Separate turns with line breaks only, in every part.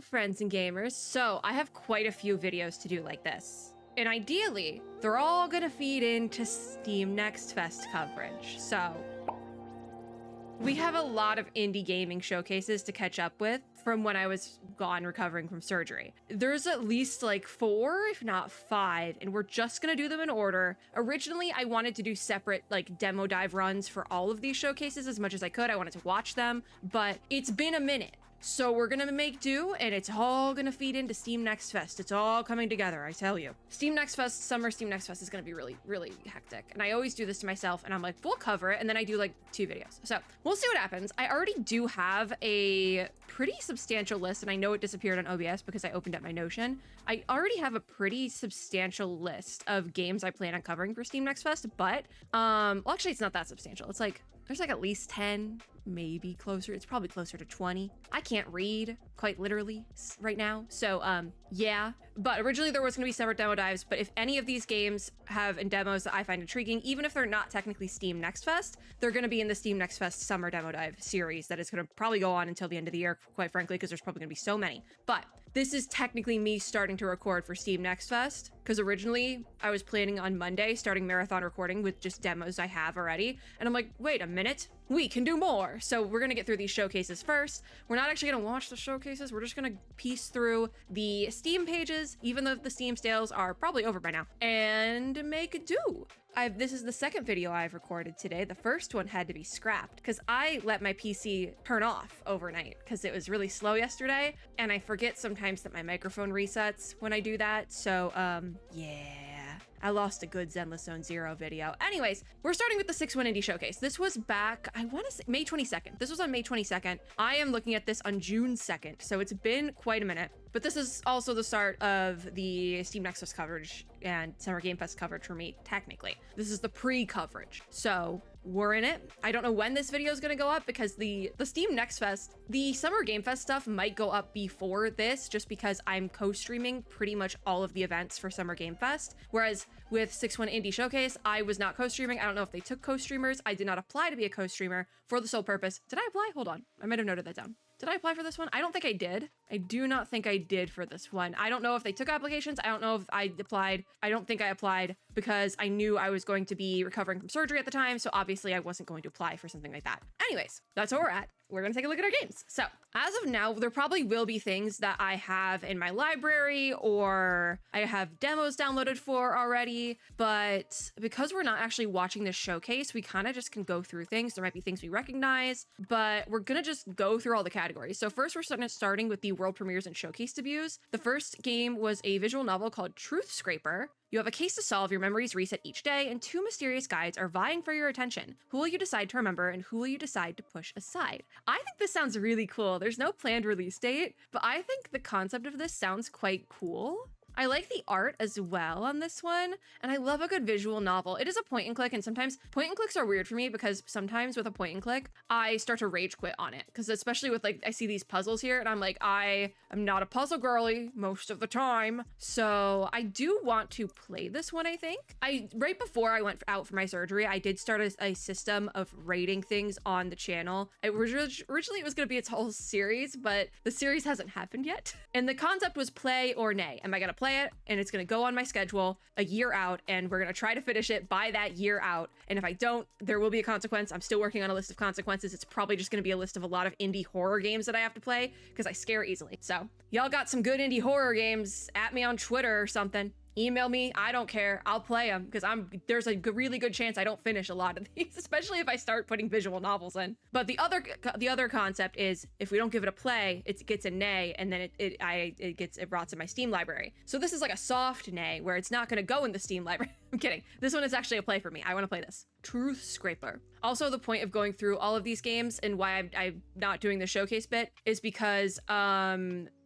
friends and gamers. So I have quite a few videos to do like this. And ideally, they're all gonna feed into Steam Next Fest coverage. So we have a lot of indie gaming showcases to catch up with from when I was gone recovering from surgery. There's at least like 4, if not 5, and we're just gonna do them in order. Originally, I wanted to do separate like demo dive runs for all of these showcases as much as I could. I wanted to watch them, but it's been a minute. So we're gonna make do, and it's all gonna feed into Steam Next Fest. It's all coming together, I tell you. Steam Next Fest, summer Steam Next Fest is gonna be really, really hectic. And I always do this to myself, and I'm like, we'll cover it, and then I do like 2 videos. So we'll see what happens. I already do have a pretty substantial list, and I know it disappeared on OBS because I opened up my Notion. I already have a pretty substantial list of games I plan on covering for Steam Next Fest, but, well, actually it's not that substantial. It's like, there's like at least 10, maybe closer. It's probably closer to 20. I can't read quite literally right now. So yeah, but originally there was gonna be separate demo dives, but if any of these games have in demos that I find intriguing, even if they're not technically Steam Next Fest, they're gonna be in the Steam Next Fest summer demo dive series that is gonna probably go on until the end of the year, quite frankly, because there's probably gonna be so many. But this is technically me starting to record for Steam Next Fest, because originally I was planning on Monday starting marathon recording with just demos I have already. And I'm like, wait a minute, we can do more. So we're gonna get through these showcases first. We're not actually gonna watch the showcases. We're just gonna piece through the Steam pages, even though the Steam sales are probably over by now, and make do. This is the second video I've recorded today. The first one had to be scrapped because I let my PC turn off overnight because it was really slow yesterday, and I forget sometimes that my microphone resets when I do that. So yeah, I lost a good Zenless Zone Zero video. Anyways, we're starting with the 6-1 Indie Showcase. This was back, I want to say May 22nd. This was on May 22nd. I am looking at this on June 2nd, so it's been quite a minute. But this is also the start of the Steam Next Fest coverage and Summer Game Fest coverage for me, technically. This is the pre-coverage, so we're in it. I don't know when this video is going to go up because the Steam Next Fest, the Summer Game Fest stuff might go up before this just because I'm co-streaming pretty much all of the events for Summer Game Fest. Whereas with 6-1 Indie Showcase, I was not co-streaming. I don't know if they took co-streamers. I did not apply to be a co-streamer for the sole purpose. Did I apply? Hold on. I might have noted that down. Did I apply for this one? I don't think I did. I do not think I did for this one. I don't know if they took applications. I don't know if I applied. I don't think I applied because I knew I was going to be recovering from surgery at the time. So obviously I wasn't going to apply for something like that. Anyways, that's where we're at. We're going to take a look at our games. So as of now, there probably will be things that I have in my library or I have demos downloaded for already. But because we're not actually watching this showcase, we kind of just can go through things. There might be things we recognize, but we're going to just go through all the categories. So first we're starting with the world premieres and showcase debuts. The first game was a visual novel called Truth Scraper. You have a case to solve, your memories reset each day, and 2 mysterious guides are vying for your attention. Who will you decide to remember, and who will you decide to push aside? I think this sounds really cool. There's no planned release date, but I think the concept of this sounds quite cool. I like the art as well on this one, and I love a good visual novel. It is a point and click, and sometimes point and clicks are weird for me because sometimes with a point and click, I start to rage quit on it. Because especially with like, I see these puzzles here and I'm like, I am not a puzzle girly most of the time. So I do want to play this one, I think. Right before I went out for my surgery, I did start a system of rating things on the channel. Originally it was going to be its whole series, but the series hasn't happened yet. And the concept was play or nay. Am I going to play it? And it's going to go on my schedule a year out, and we're going to try to finish it by that year out. And if I don't, there will be a consequence. I'm still working on a list of consequences. It's probably just going to be a list of a lot of indie horror games that I have to play because I scare easily. So y'all got some good indie horror games, at me on Twitter or something. Email me. I don't care. I'll play them because there's a really good chance I don't finish a lot of these, especially if I start putting visual novels in. But the other concept is if we don't give it a play, it gets a nay, and then it rots in my Steam library. So this is like a soft nay where it's not going to go in the Steam library. I'm kidding. This one is actually a play for me. I want to play this. Truth Scraper. Also, the point of going through all of these games and why I'm not doing the showcase bit is because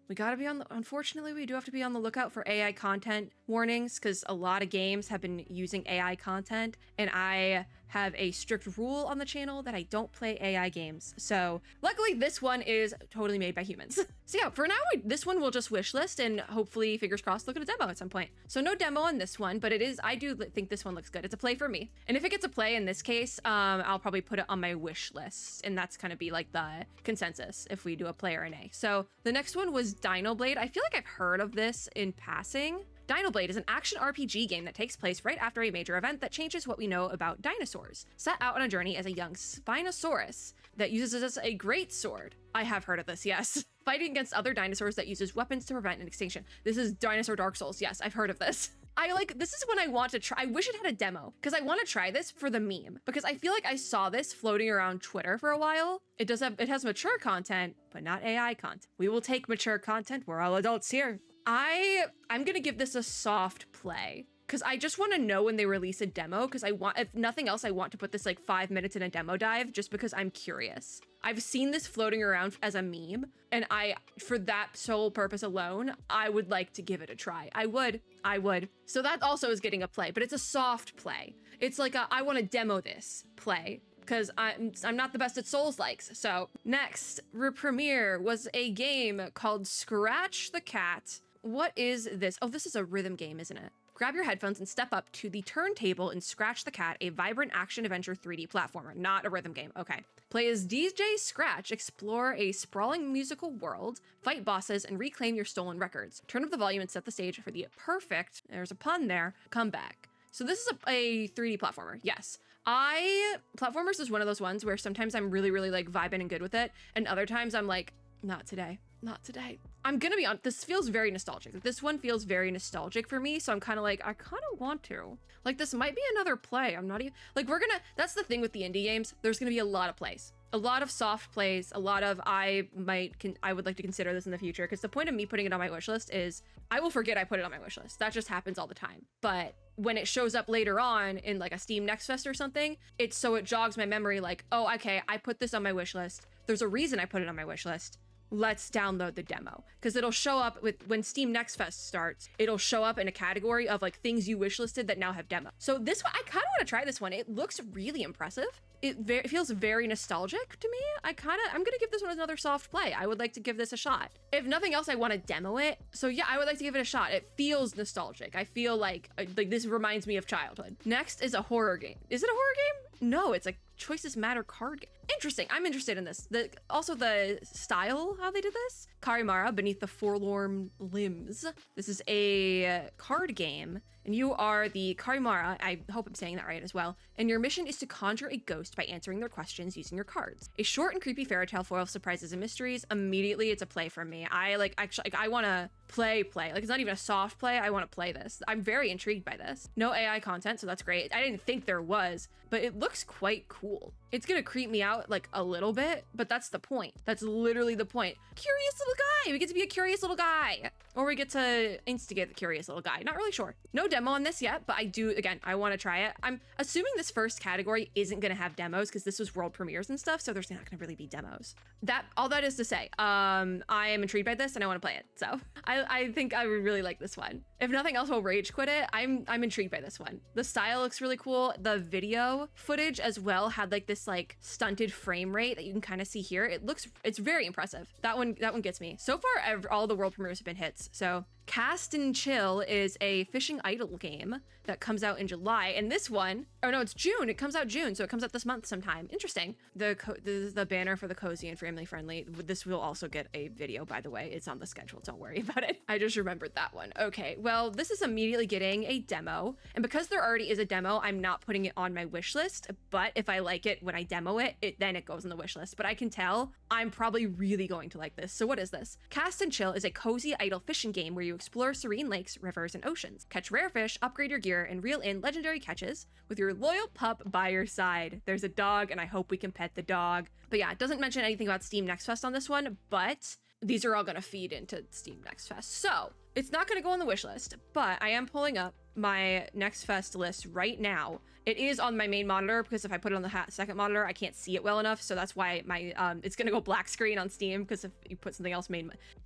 we gotta be unfortunately, we do have to be on the lookout for AI content warnings because a lot of games have been using AI content, and I have a strict rule on the channel that I don't play AI games. So luckily this one is totally made by humans. So yeah, for now, this one will just wishlist and hopefully, fingers crossed, look at a demo at some point. So no demo on this one, but I do think this one looks good. It's a play for me. And if it gets a play in this case, I'll probably put it on my wish list. And that's gonna be like the consensus if we do a play or an A. So the next one was Dinoblade. I feel like I've heard of this in passing. Dinoblade is an action RPG game that takes place right after a major event that changes what we know about dinosaurs. Set out on a journey as a young Spinosaurus that uses a great sword. I have heard of this, yes. Fighting against other dinosaurs that uses weapons to prevent an extinction. This is Dinosaur Dark Souls. Yes, I've heard of this. This is when I want to try. I wish it had a demo because I want to try this for the meme because I feel like I saw this floating around Twitter for a while. It has mature content, but not AI content. We will take mature content. We're all adults here. I'm gonna give this a soft play because I just want to know when they release a demo because if nothing else, I want to put this like 5 minutes in a demo dive just because I'm curious. I've seen this floating around as a meme and for that sole purpose alone, I would like to give it a try. I would. So that also is getting a play, but it's a soft play. It's like I want to demo this play because I'm not the best at Souls-likes. So next, premiere was a game called Scratch the Cat. What is this? Oh, this is a rhythm game, isn't it? Grab your headphones and step up to the turntable and Scratch the Cat, a vibrant action-adventure 3D platformer, not a rhythm game. Okay. Play as DJ Scratch, explore a sprawling musical world, fight bosses, and reclaim your stolen records. Turn up the volume and set the stage for the perfect, there's a pun there, comeback. So this is a 3D platformer, yes. Platformers is one of those ones where sometimes I'm really, really like vibing and good with it, and other times I'm like, not today. I'm gonna be honest, this feels very nostalgic. This one feels very nostalgic for me, so I'm kind of like, I kind of want to. Like, this might be another play. I'm not even, like, that's the thing with the indie games. There's gonna be a lot of plays. A lot of soft plays, a lot of I would like to consider this in the future, because the point of me putting it on my wish list is I will forget I put it on my wish list. That just happens all the time. But when it shows up later on in like a Steam Next Fest or something, it jogs my memory like, oh, okay, I put this on my wish list. There's a reason I put it on my wish list. Let's download the demo, because it'll show up when Steam Next Fest starts. It'll show up in a category of like things you wishlisted that now have demo. So this one, I kind of want to try this one. It looks really impressive. It feels very nostalgic to me. I'm gonna give this one another soft play. I would like to give this a shot. If nothing else, I want to demo it. So yeah, I would like to give it a shot. It feels nostalgic. I feel like this reminds me of childhood. Next is a horror game. Is it a horror game? No, it's a Choices Matter card game. Interesting. I'm interested in this. Also the style, how they did this. Karimara, Beneath the Forlorn Limbs. This is a card game, and you are the Karimara, I hope I'm saying that right as well, and your mission is to conjure a ghost by answering their questions using your cards. A short and creepy fairy tale full of surprises and mysteries. Immediately, it's a play for me. I want to play. Like, it's not even a soft play. I want to play this. I'm very intrigued by this. No AI content, so that's great. I didn't think there was, but it looks quite cool. It's gonna creep me out like a little bit, but that's the point. That's literally the point. Curious little guy. We get to be a curious little guy, or we get to instigate the curious little guy. Not really sure. No demo on this yet, but I want to try it. I'm assuming this first category isn't gonna have demos because this was world premieres and stuff, so there's not gonna really be demos. All that is to say, I am intrigued by this and I want to play it. So I think I would really like this one. If nothing else, we'll rage quit it. I'm intrigued by this one. The style looks really cool. The video footage as well had like this like stunted frame rate that you can kind of see here. It's very impressive. That one gets me. So far, all the world premieres have been hits. So Cast and Chill is a fishing idol game that comes out in July, and this one, oh no, it's June. It comes out June, so it comes out this month sometime. Interesting. The banner for the cozy and family friendly. This will also get a video, by the way. It's on the schedule. Don't worry about it. I just remembered that one. Okay, well, this is immediately getting a demo, and because there already is a demo, I'm not putting it on my wish list. But if I like it when I demo it, then it goes on the wish list. But I can tell I'm probably really going to like this. So what is this? Cast and Chill is a cozy idle fishing game where you explore serene lakes, rivers, and oceans. Catch rare fish, upgrade your gear, and reel in legendary catches with your loyal pup by your side. There's a dog, and I hope we can pet the dog. But yeah, it doesn't mention anything about Steam Next Fest on this one, but these are all going to feed into Steam Next Fest. So it's not going to go on the wish list, but I am pulling up my Next Fest list right now. It is on my main monitor because if I put it on the second monitor, I can't see it well enough. So that's why it's going to go black screen on Steam, because if you put something else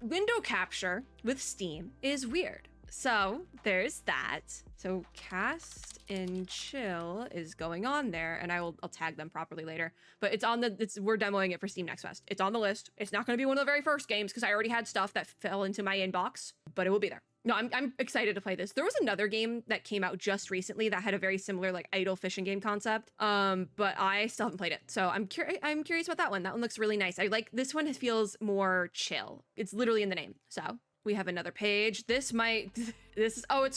window capture with Steam is weird. So there's that. So cast and chill is going on there, and I'll tag them properly later. But it's on we're demoing it for Steam Next Fest. It's on the list. It's not going to be one of the very first games because I already had stuff that fell into my inbox, but it will be there. No, I'm excited to play this. There was another game that came out just recently that had a very similar like idle fishing game concept, but I still haven't played it. So I'm curious about that one. That one looks really nice. I like this one. It feels more chill. It's literally in the name. So we have another page. It's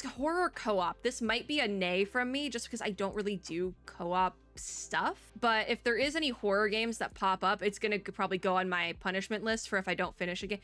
horror co-op. This might be a nay from me just because I don't really do co-op stuff. But if there is any horror games that pop up, it's gonna probably go on my punishment list for if I don't finish a game.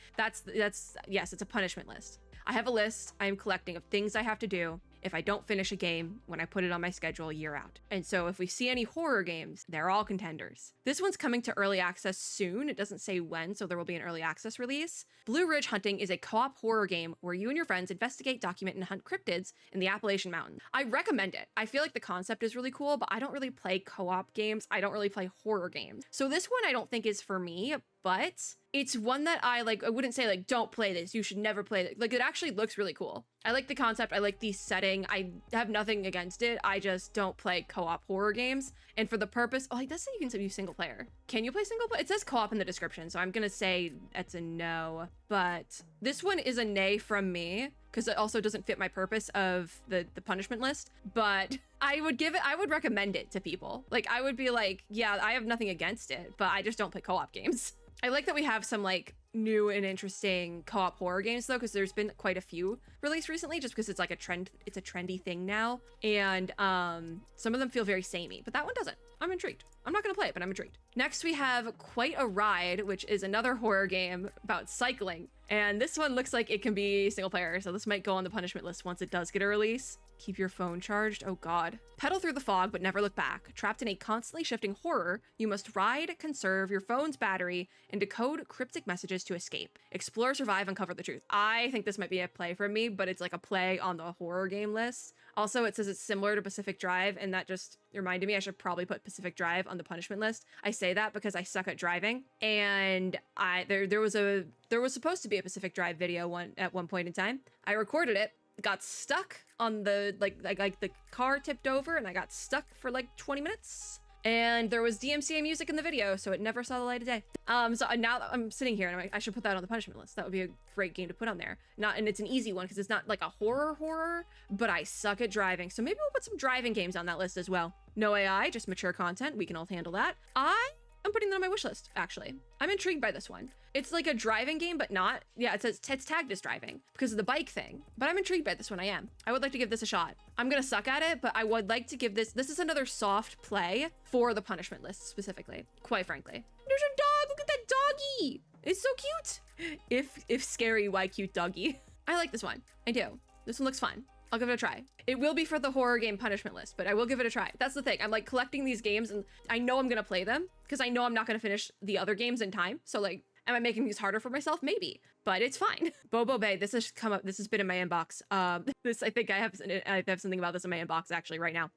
Yes, it's a punishment list. I have a list I'm collecting of things I have to do if I don't finish a game when I put it on my schedule a year out. And so if we see any horror games, they're all contenders. This one's coming to early access soon. It doesn't say when, so there will be an early access release. Blue Ridge Hunting is a co-op horror game where you and your friends investigate, document, and hunt cryptids in the Appalachian Mountains. I recommend it. I feel like the concept is really cool, but I don't really play co-op games. I don't really play horror games. So this one I don't think is for me, but it's one that I wouldn't say like, don't play this. You should never play it. Like, it actually looks really cool. I like the concept. I like the setting. I have nothing against it. I just don't play co-op horror games. And for the purpose, it does say you can use single player. Can you play single player? It says co-op in the description, so I'm gonna say that's a no. But this one is a nay from me because it also doesn't fit my purpose of the punishment list. But I would recommend it to people. Like, I would be like, yeah, I have nothing against it, but I just don't play co-op games. I like that we have some like new and interesting co-op horror games though, because there's been quite a few released recently just because it's like a trend. It's a trendy thing now. And some of them feel very samey, but that one doesn't. I'm intrigued. I'm not going to play it, but I'm intrigued. Next, we have Quite a Ride, which is another horror game about cycling. And this one looks like it can be single player, so this might go on the punishment list once it does get a release. Keep your phone charged. Oh God. Pedal through the fog, but never look back. Trapped in a constantly shifting horror, you must ride, conserve your phone's battery, and decode cryptic messages to escape. Explore, survive, uncover the truth. I think this might be a play for me, but it's like a play on the horror game list. Also, it says it's similar to Pacific Drive, and that just reminded me I should probably put Pacific Drive on the punishment list. I say that because I suck at driving, and there was supposed to be a Pacific Drive video at one point in time. I recorded it, got stuck on the like the car tipped over, and I got stuck for like 20 minutes. And there was DMCA music in the video, so it never saw the light of day. So now I'm sitting here and I'm like, I should put that on the punishment list. That would be a great game to put on there. And it's an easy one because it's not like a horror, but I suck at driving. So maybe we'll put some driving games on that list as well. No AI, just mature content. We can all handle that. I'm putting that on my wish list, actually. I'm intrigued by this one. It's like a driving game, but not. Yeah, it says it's tagged as driving because of the bike thing. But I'm intrigued by this one, I am. I would like to give this a shot. I'm gonna suck at it, but I would like to give this is another soft play for the punishment list specifically, quite frankly. There's a dog, look at that doggy. It's so cute. If scary, why cute doggy? I like this one, I do. This one looks fun. I'll give it a try. It will be for the horror game punishment list, but I will give it a try. That's the thing. I'm like collecting these games and I know I'm gonna play them because I know I'm not gonna finish the other games in time. So like, am I making these harder for myself? Maybe, but it's fine. Bobo Bay, this has come up. This has been in my inbox. I think I have something about this in my inbox actually right now.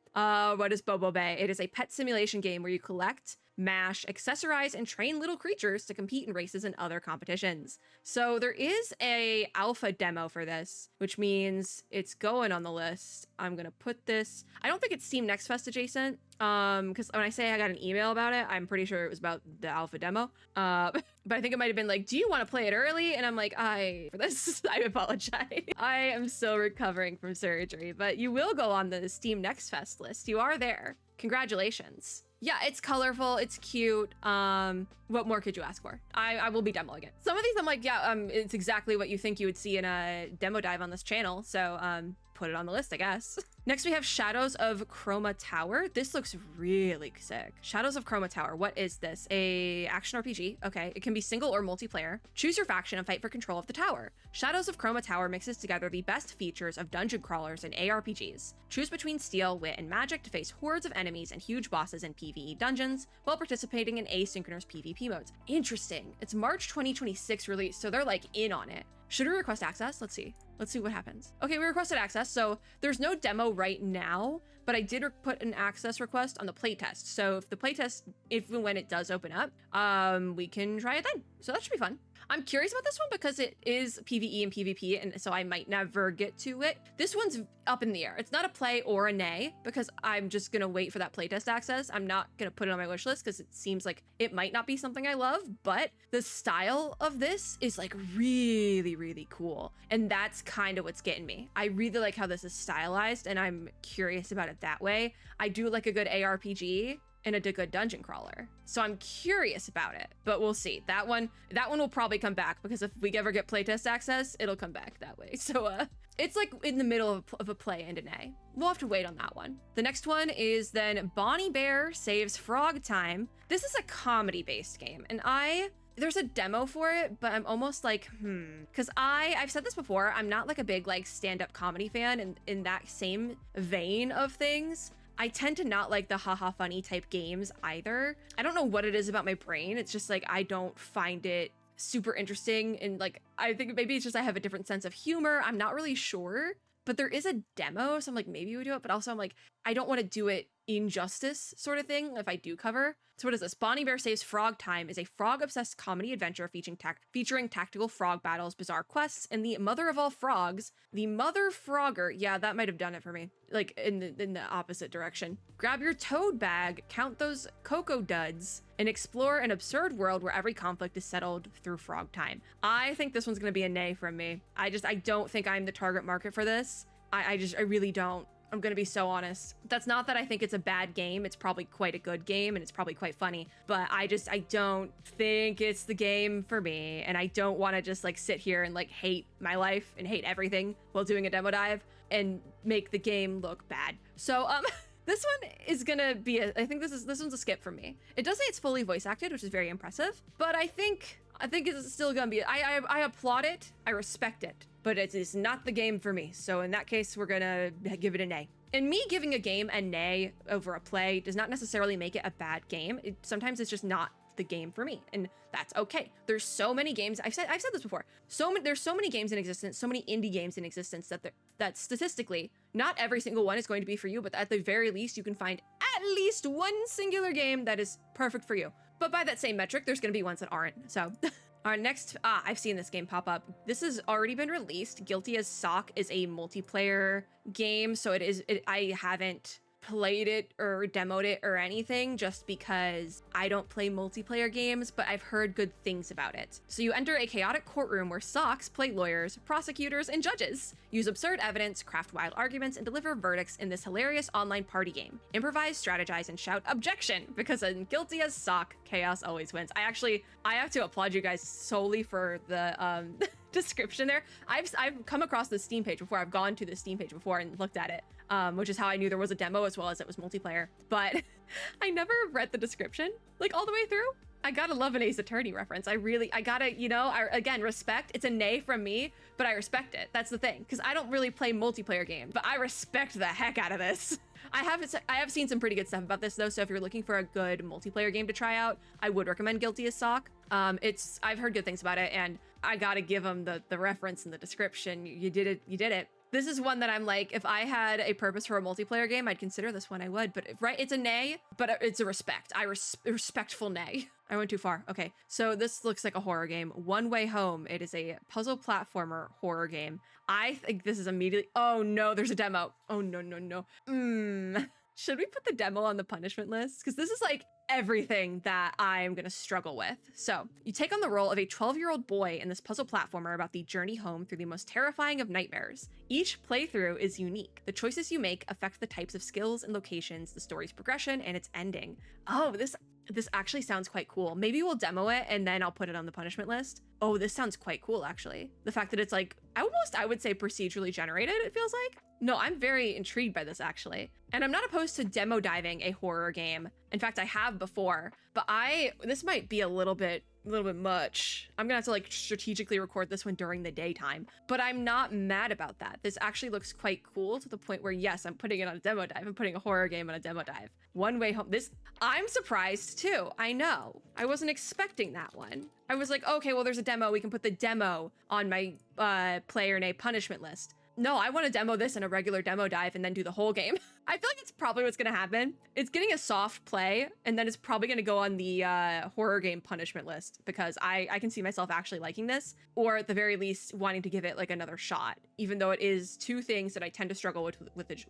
What is Bobo Bay? It is a pet simulation game where you collect, mash, accessorize, and train little creatures to compete in races and other competitions. So there is a alpha demo for this, which means it's going on the list. I'm gonna put this. I don't think it's Steam Next Fest adjacent. Because when I say I got an email about it, I'm pretty sure it was about the alpha demo. But I think it might have been like, do you want to play it early? And I'm like, I apologize. I am still recovering from surgery, but you will go on the Steam Next Fest list. You are there. Congratulations. Yeah, it's colorful, it's cute. What more could you ask for? I will be demoing it. Some of these I'm like, yeah, it's exactly what you think you would see in a demo dive on this channel. So put it on the list, I guess. Next, we have Shadows of Chroma Tower. This looks really sick. Shadows of Chroma Tower. What is this? A action RPG. Okay, it can be single or multiplayer. Choose your faction and fight for control of the tower. Shadows of Chroma Tower mixes together the best features of dungeon crawlers and ARPGs. Choose between steel, wit, and magic to face hordes of enemies and huge bosses in PvE dungeons while participating in asynchronous PvP modes. Interesting. It's March 2026 release, so they're like in on it. Should we request access? Let's see. Let's see what happens. Okay, we requested access. So there's no demo right now, but I did put an access request on the playtest. So if the playtest, if and when it does open up, we can try it then. So that should be fun. I'm curious about this one because it is PvE and PvP, and so I might never get to it. This one's up in the air. It's not a play or a nay because I'm just gonna wait for that playtest access. I'm not gonna put it on my wish list because it seems like it might not be something I love, but the style of this is like really, really cool. And that's kind of what's getting me. I really like how this is stylized and I'm curious about it that way. I do like a good ARPG and a good dungeon crawler. So I'm curious about it, but we'll see. That one will probably come back because if we ever get playtest access, it'll come back that way. So it's like in the middle of a play and an A. We'll have to wait on that one. The next one is then Bonnie Bear Saves Frog Time. This is a comedy-based game, and there's a demo for it, but I'm almost like, because I've said this before, I'm not like a big like stand-up comedy fan, and in that same vein of things, I tend to not like the haha funny type games either. I don't know what it is about my brain. It's just like, I don't find it super interesting. And like, I think maybe it's just I have a different sense of humor. I'm not really sure, but there is a demo. So I'm like, maybe we do it. But also I'm like, I don't want to do it injustice sort of thing if I do cover. So what is this? Bonnie Bear Saves Frog Time is a frog-obsessed comedy adventure featuring tactical frog battles, bizarre quests, and the mother of all frogs, the Mother Frogger. Yeah, that might have done it for me. Like in the opposite direction. Grab your toad bag, count those cocoa duds, and explore an absurd world where every conflict is settled through frog time. I think this one's gonna be a nay from me. I don't think I'm the target market for this. I really don't. I'm gonna be so honest. That's not that I think it's a bad game. It's probably quite a good game and it's probably quite funny, but I don't think it's the game for me. And I don't wanna just like sit here and like hate my life and hate everything while doing a demo dive and make the game look bad. So, this one is gonna be I think this one's a skip for me. It does say it's fully voice acted, which is very impressive, but I think it's still gonna be, I applaud it, I respect it, but it is not the game for me. So in that case, we're gonna give it an A. And me giving a game a nay over a play does not necessarily make it a bad game. Sometimes it's just not the game for me, and that's okay. There's so many games, I've said this before, there's so many games in existence, so many indie games in existence that statistically, not every single one is going to be for you, but at the very least, you can find at least one singular game that is perfect for you. But by that same metric, there's gonna be ones that aren't, so. Our next, I've seen this game pop up. This has already been released. Guilty as Sock is a multiplayer game, so I haven't played it or demoed it or anything just because I don't play multiplayer games, but I've heard good things about it. So you enter a chaotic courtroom where socks play lawyers, prosecutors, and judges. Use absurd evidence, craft wild arguments, and deliver verdicts in this hilarious online party game. Improvise, strategize, and shout objection, because in Guilty as Sock, chaos always wins. I have to applaud you guys solely for the description there. I've come across the Steam page before. I've gone to the Steam page before and looked at it, which is how I knew there was a demo as well as it was multiplayer. But I never read the description like all the way through. I gotta love an Ace Attorney reference. I gotta, again, respect. It's a nay from me, but I respect it. That's the thing, because I don't really play multiplayer games, but I respect the heck out of this. I have seen some pretty good stuff about this though, so if you're looking for a good multiplayer game to try out, I would recommend Guilty as Sock. I've heard good things about it, and I gotta give them the reference and the description. You did it. This is one that I'm like, if I had a purpose for a multiplayer game, I'd consider this one. I would, but right, it's a nay, but it's a respect. Respectful nay. I went too far. Okay, so this looks like a horror game. One Way Home. It is a puzzle platformer horror game. I think this is immediately. Oh no, there's a demo. Oh no. Should we put the demo on the punishment list? Because this is like everything that I'm gonna struggle with. So you take on the role of a 12-year-old boy in this puzzle platformer about the journey home through the most terrifying of nightmares. Each playthrough is unique. The choices you make affect the types of skills and locations, the story's progression, and its ending. Oh, this actually sounds quite cool. Maybe we'll demo it and then I'll put it on the punishment list. Oh, this sounds quite cool, actually. The fact that it's like, I would say procedurally generated, it feels like. No, I'm very intrigued by this, actually. And I'm not opposed to demo diving a horror game. In fact, I have before, but this might be a little bit much. I'm gonna have to like strategically record this one during the daytime, but I'm not mad about that. This actually looks quite cool to the point where, yes, I'm putting it on a demo dive. I'm putting a horror game on a demo dive. One Way Home. I'm surprised too. I know. I wasn't expecting that one. I was like, okay, well, there's a demo. We can put the demo on my player name punishment list. No, I want to demo this in a regular demo dive and then do the whole game. I feel like it's probably what's going to happen. It's getting a soft play, and then it's probably going to go on the horror game punishment list because I can see myself actually liking this, or at the very least wanting to give it like another shot, even though it is two things that I tend to struggle with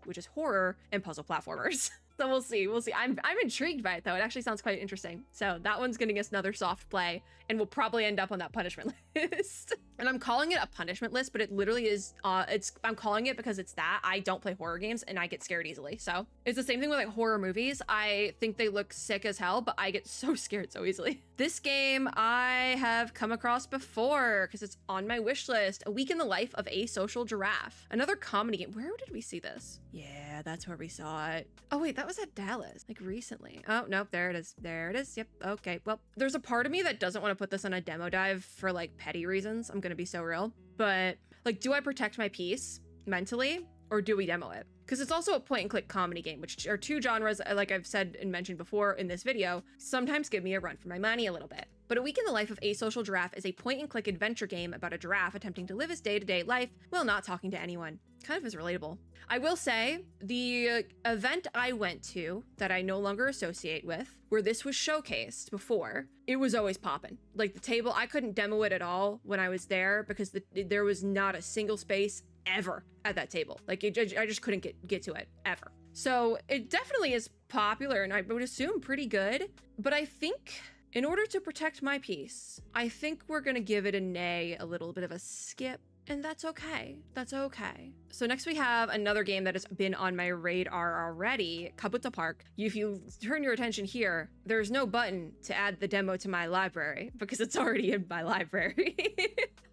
which is horror and puzzle platformers. So we'll see. I'm intrigued by it though. It actually sounds quite interesting. So that one's getting us another soft play, and we'll probably end up on that punishment list. And I'm calling it a punishment list, but it literally is. I'm calling it because it's that. I don't play horror games and I get scared easily. So it's the same thing with like horror movies. I think they look sick as hell, but I get so scared so easily. This game I have come across before because it's on my wish list. A Week in the Life of a Social Giraffe. Another comedy game. Where did we see this? Yeah, that's where we saw it. Oh wait, that was at Dallas, like recently. Oh, nope, there it is. There it is. Yep, okay. Well, there's a part of me that doesn't want to put this on a demo dive for like petty reasons. I'm gonna be so real. But like, do I protect my peace mentally or do we demo it? Because it's also a point and click comedy game, which are two genres, like I've said and mentioned before in this video, sometimes give me a run for my money a little bit. But A Week in the Life of a Social Giraffe is a point and click adventure game about a giraffe attempting to live his day-to-day life while not talking to anyone. Kind of is relatable. I will say the event I went to that I no longer associate with, where this was showcased before, it was always popping. Like the table, I couldn't demo it at all when I was there because there was not a single space ever at that table. Like I just couldn't get to it ever. So it definitely is popular and I would assume pretty good, but I think in order to protect my peace, I think we're gonna give it a nay, a little bit of a skip. And that's okay. That's okay. So next we have another game that has been on my radar already, Kabuto Park. If you turn your attention here, there's no button to add the demo to my library because it's already in my library.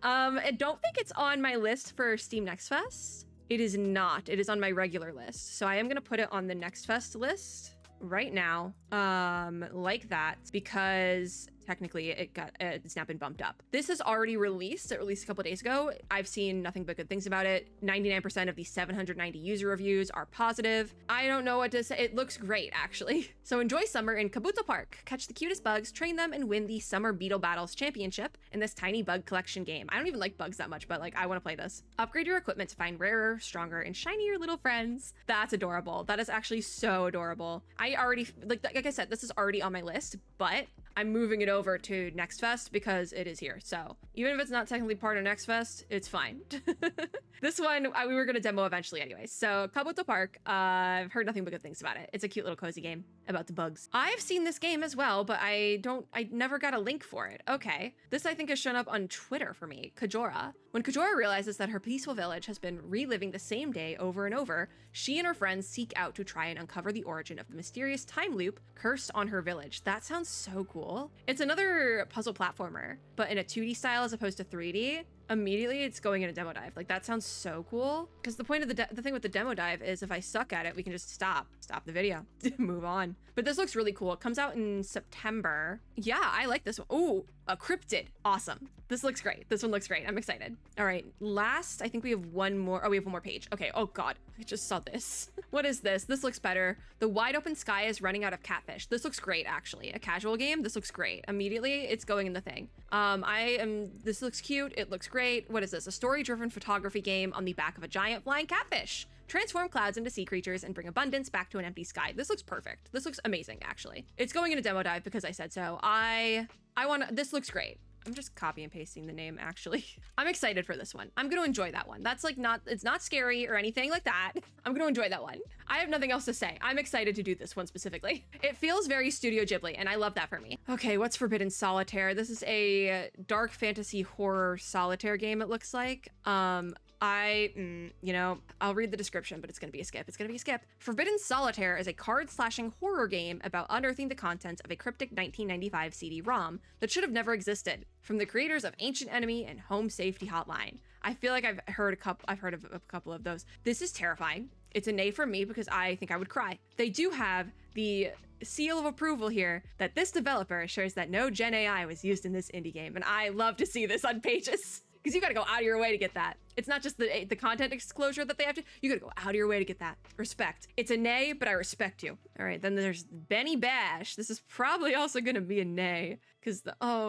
I don't think it's on my list for Steam Next Fest. It is not. It is on my regular list. So I am going to put it on the Next Fest list right now, like that, because technically it's now been bumped up. This is already released. It released a couple days ago. I've seen nothing but good things about it. 99% of the 790 user reviews are positive. I don't know what to say. It looks great, actually. So enjoy summer in Kabuto Park. Catch the cutest bugs, train them, and win the Summer Beetle Battles Championship in this tiny bug collection game. I don't even like bugs that much, but like I want to play this. Upgrade your equipment to find rarer, stronger, and shinier little friends. That's adorable. That is actually so adorable. I already, like I said, this is already on my list, but I'm moving it over to Next Fest because it is here. So even if it's not technically part of Next Fest, it's fine. This one, we were going to demo eventually anyway. So Kabuto Park, I've heard nothing but good things about it. It's a cute little cozy game about the bugs. I've seen this game as well, but I never got a link for it. Okay. This I think has shown up on Twitter for me. Kajora. When Kajora realizes that her peaceful village has been reliving the same day over and over, she and her friends seek out to try and uncover the origin of the mysterious time loop cursed on her village. That sounds so cool. It's another puzzle platformer, but in a 2D style as opposed to 3D. Immediately it's going in a demo dive. Like that sounds so cool. Because the point of the thing with the demo dive is if I suck at it, we can just stop the video, move on. But this looks really cool. It comes out in September. Yeah, I like this one. Ooh, a cryptid. Awesome. This looks great. This one looks great. I'm excited. All right, last, I think we have one more. Oh, we have one more page. Okay, oh God, I just saw this. What is this? This looks better. The wide open sky is running out of catfish. This looks great, actually. A casual game, this looks great. Immediately, it's going in the thing. This looks cute. It looks great. What is this? A story-driven photography game on the back of a giant flying catfish. Transform clouds into sea creatures and bring abundance back to an empty sky. This looks perfect. This looks amazing, actually. It's going in a demo dive because I said so. This looks great. I'm just copy and pasting the name, actually. I'm excited for this one. I'm gonna enjoy that one. That's like it's not scary or anything like that. I'm gonna enjoy that one. I have nothing else to say. I'm excited to do this one specifically. It feels very Studio Ghibli, and I love that for me. Okay, what's Forbidden Solitaire? This is a dark fantasy horror solitaire game, it looks like. I'll read the description, but it's gonna be a skip. It's gonna be a skip. Forbidden Solitaire is a card-slashing horror game about unearthing the contents of a cryptic 1995 CD-ROM that should have never existed. From the creators of Ancient Enemy and Home Safety Hotline. I feel like I've heard of a couple of those. This is terrifying. It's a nay for me because I think I would cry. They do have the seal of approval here that this developer assures that no Gen AI was used in this indie game. And I love to see this on pages because you got to go out of your way to get that. It's not just the content disclosure that they have to, you got to go out of your way to get that. Respect. It's a nay, but I respect you. All right, then there's Benny Bash. This is probably also going to be a nay because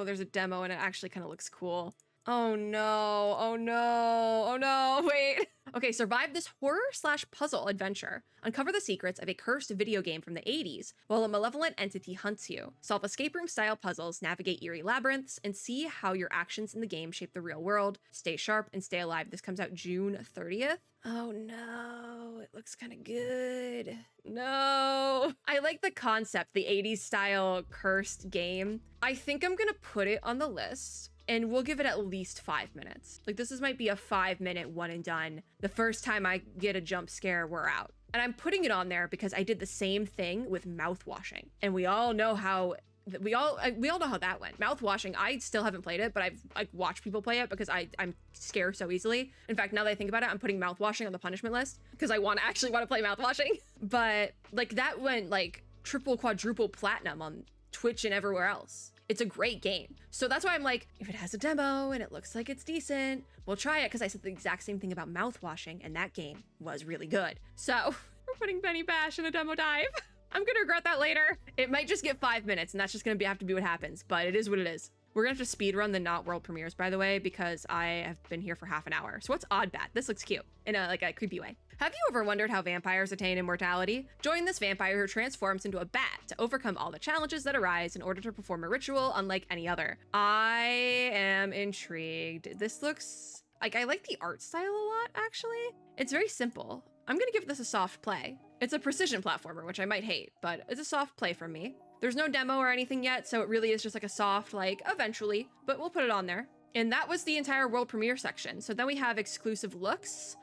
there's a demo and it actually kind of looks cool. Oh no, oh no, oh no, wait. Okay, survive this horror/puzzle adventure. Uncover the secrets of a cursed video game from the 80s while a malevolent entity hunts you. Solve escape room style puzzles, navigate eerie labyrinths, and see how your actions in the game shape the real world. Stay sharp and stay alive. This comes out June 30th. Oh no, it looks kind of good. No. I like the concept, the 80s style cursed game. I think I'm gonna put it on the list. And we'll give it at least 5 minutes. Like this might be a 5-minute one and done. The first time I get a jump scare, we're out. And I'm putting it on there because I did the same thing with mouth washing. And we all know how know how that went. Mouth washing, I still haven't played it, but I've watched people play it because I'm scared so easily. In fact, now that I think about it, I'm putting mouth washing on the punishment list because I actually want to play mouth washing. But like that went like triple, quadruple platinum on Twitch and everywhere else. It's a great game. So that's why I'm like, if it has a demo and it looks like it's decent, we'll try it, because I said the exact same thing about mouthwashing, and that game was really good. So we're putting Benny Bash in a demo dive. I'm gonna regret that later. It might just get 5 minutes, and that's just gonna have to be what happens, but it is what it is. We're gonna have to speedrun the not world premieres, by the way, because I have been here for half an hour. So what's Odd Bat? This looks cute in a creepy way. Have you ever wondered how vampires attain immortality? Join this vampire who transforms into a bat to overcome all the challenges that arise in order to perform a ritual unlike any other. I am intrigued. This looks like, I like the art style a lot, actually. It's very simple. I'm gonna give this a soft play. It's a precision platformer, which I might hate, but it's a soft play from me. There's no demo or anything yet, so it really is just like a soft, like, eventually, but we'll put it on there. And that was the entire world premiere section. So then we have exclusive looks,